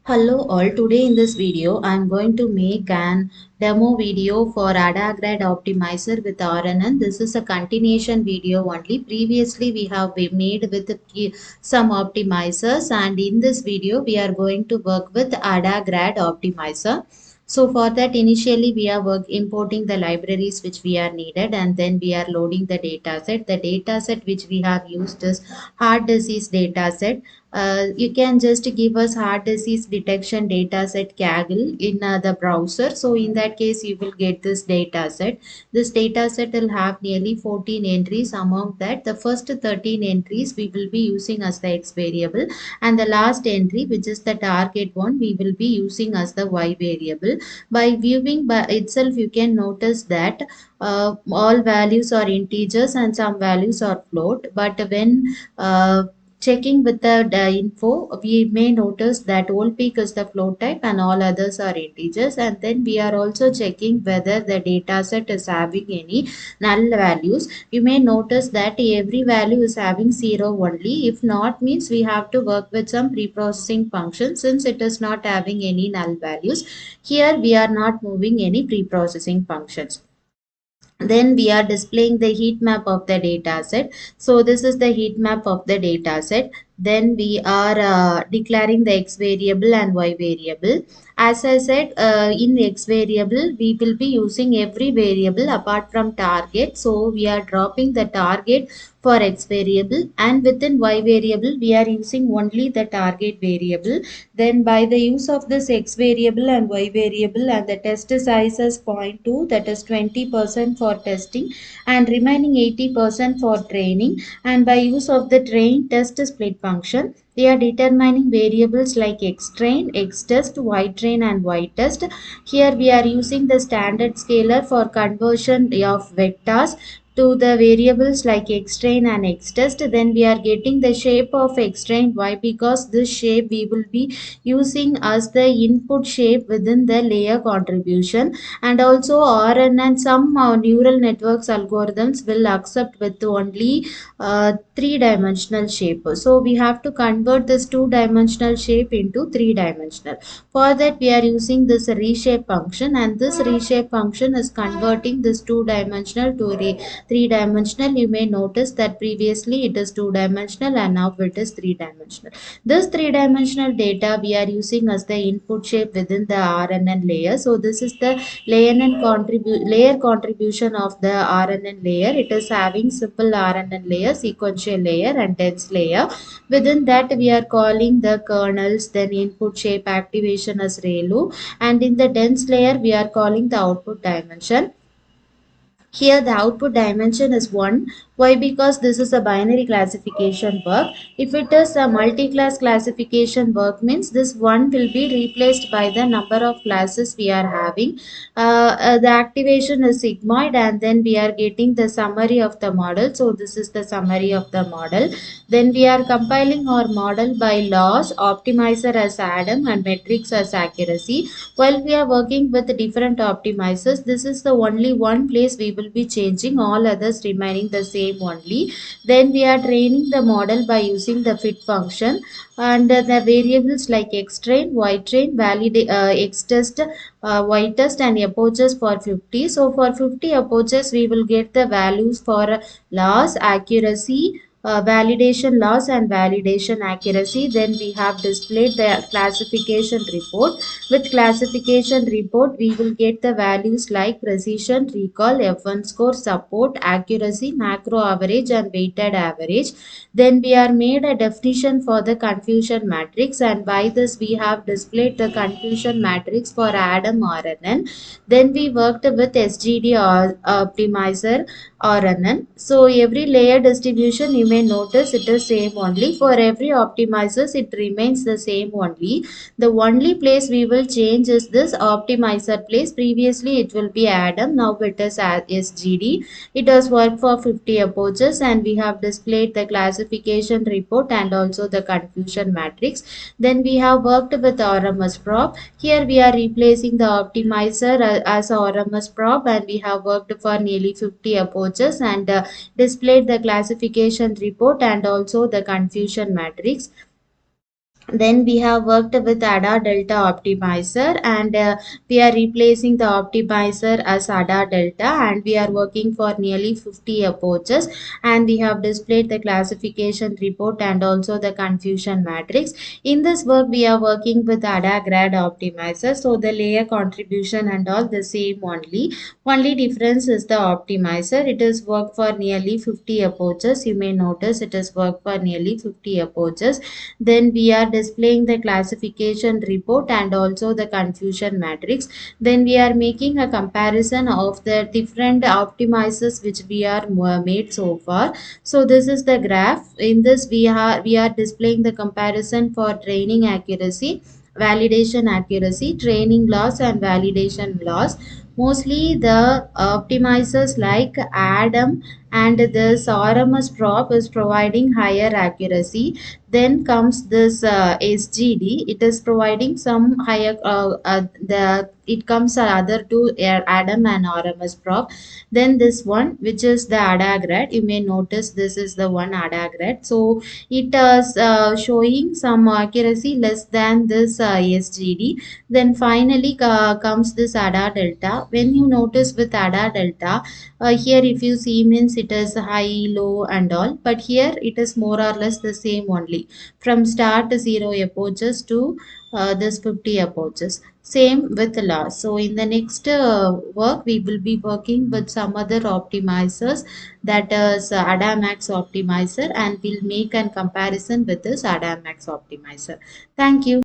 Hello all, today in this video I am going to make an demo video for adagrad optimizer with RNN. This is a continuation video only. Previously we have made with some optimizers, and in this video we are going to work with adagrad optimizer. So for that, initially we are importing the libraries which we are needed, and then we are loading the data set. The data set which we have used is heart disease data set. You can just give us heart disease detection data set Kaggle in the browser. So in that case, you will get this data set. This data set will have nearly 14 entries. Among that, the first 13 entries we will be using as the X variable, and the last entry, which is the target one, we will be using as the Y variable. By viewing by itself, you can notice that all values are integers and some values are float. But when checking with the info, we may notice that old peak is the float type and all others are integers. And then we are also checking whether the data set is having any null values. You may notice that every value is having 0 only. If not, means we have to work with some pre-processing function since it is not having any null values. Here we are not moving any pre-processing functions. Then we are displaying the heat map of the data set. So this is the heat map of the data set. Then we are declaring the X variable and Y variable. As I said, in X variable, we will be using every variable apart from target. So we are dropping the target for X variable, and within Y variable, we are using only the target variable. Then by the use of this X variable and Y variable, and the test size is 0.2, that is 20% for testing and remaining 80% for training. And by use of the train test split function, we are determining variables like xtrain, xtest, ytrain and ytest. Here we are using the standard scalar for conversion of vectors to the variables like xtrain and xtest. Then we are getting the shape of xtrain. Why? Because this shape we will be using as the input shape within the layer contribution. And also RNN, some neural networks algorithms will accept with only three-dimensional shape. So we have to convert this two-dimensional shape into three-dimensional. For that, we are using this reshape function, and this reshape function is converting this two-dimensional to three-dimensional. You may notice that previously it is two-dimensional and now it is three-dimensional. This three-dimensional data we are using as the input shape within the RNN layer. So this is the layer contribution of the RNN layer. It is having simple RNN layer, sequential layer and dense layer. Within that we are calling the kernels, then input shape activation as ReLU, and in the dense layer we are calling the output dimension. Here the output dimension is 1. Why? Because this is a binary classification work. If it is a multi-class classification work, means this 1 will be replaced by the number of classes we are having. The activation is sigmoid, and then we are getting the summary of the model. So this is the summary of the model. Then we are compiling our model by loss, optimizer as Adam and metrics as accuracy. While we are working with different optimizers, this is the only one place we will be changing, all others remaining the same only. Then we are training the model by using the fit function, and the variables like xtrain, ytrain, xtest, ytest and approaches for 50. So for 50 approaches, we will get the values for loss, accuracy, validation loss and validation accuracy. Then we have displayed the classification report. With classification report, we will get the values like precision, recall, F1 score, support, accuracy, macro average and weighted average. Then we are made a definition for the confusion matrix, and by this we have displayed the confusion matrix for Adam RNN. Then we worked with SGD optimizer RNN. So every layer distribution, you may notice it is same only. For every optimizers, it remains the same only. The only place we will change is this optimizer place. Previously it will be Adam, now it is SGD. It has worked for 50 approaches, and we have displayed the classification report and also the confusion matrix. Then we have worked with rmsprop. Here we are replacing the optimizer as rmsprop, and we have worked for nearly 50 approaches and displayed the classification report and also the confusion matrix. Then we have worked with adadelta optimizer, and we are replacing the optimizer as adadelta, and we are working for nearly 50 approaches, and we have displayed the classification report and also the confusion matrix. In this work we are working with adagrad optimizer, so the layer contribution and all the same only difference is the optimizer. It is work for nearly 50 approaches. You may notice it is work for nearly 50 approaches. Then we are displaying the classification report and also the confusion matrix. Then we are making a comparison of the different optimizers which we are made so far. So this is the graph. In this we are displaying the comparison for training accuracy, validation accuracy, training loss and validation loss. Mostly the optimizers like Adam and this rmsprop is providing higher accuracy. Then comes this SGD. It is providing some higher the it comes other two Adam and rmsprop. Then this one, which is the adagrad. You may notice this is the one adagrad. So it is showing some accuracy less than this SGD. Then finally comes this adadelta. When you notice with adadelta, here if you see means it is high, low and all, but here it is more or less the same only from start 0 approaches to this 50 approaches. Same with the loss. So in the next work we will be working with some other optimizers, that is adamax optimizer, and we'll make a comparison with this adamax optimizer. Thank you.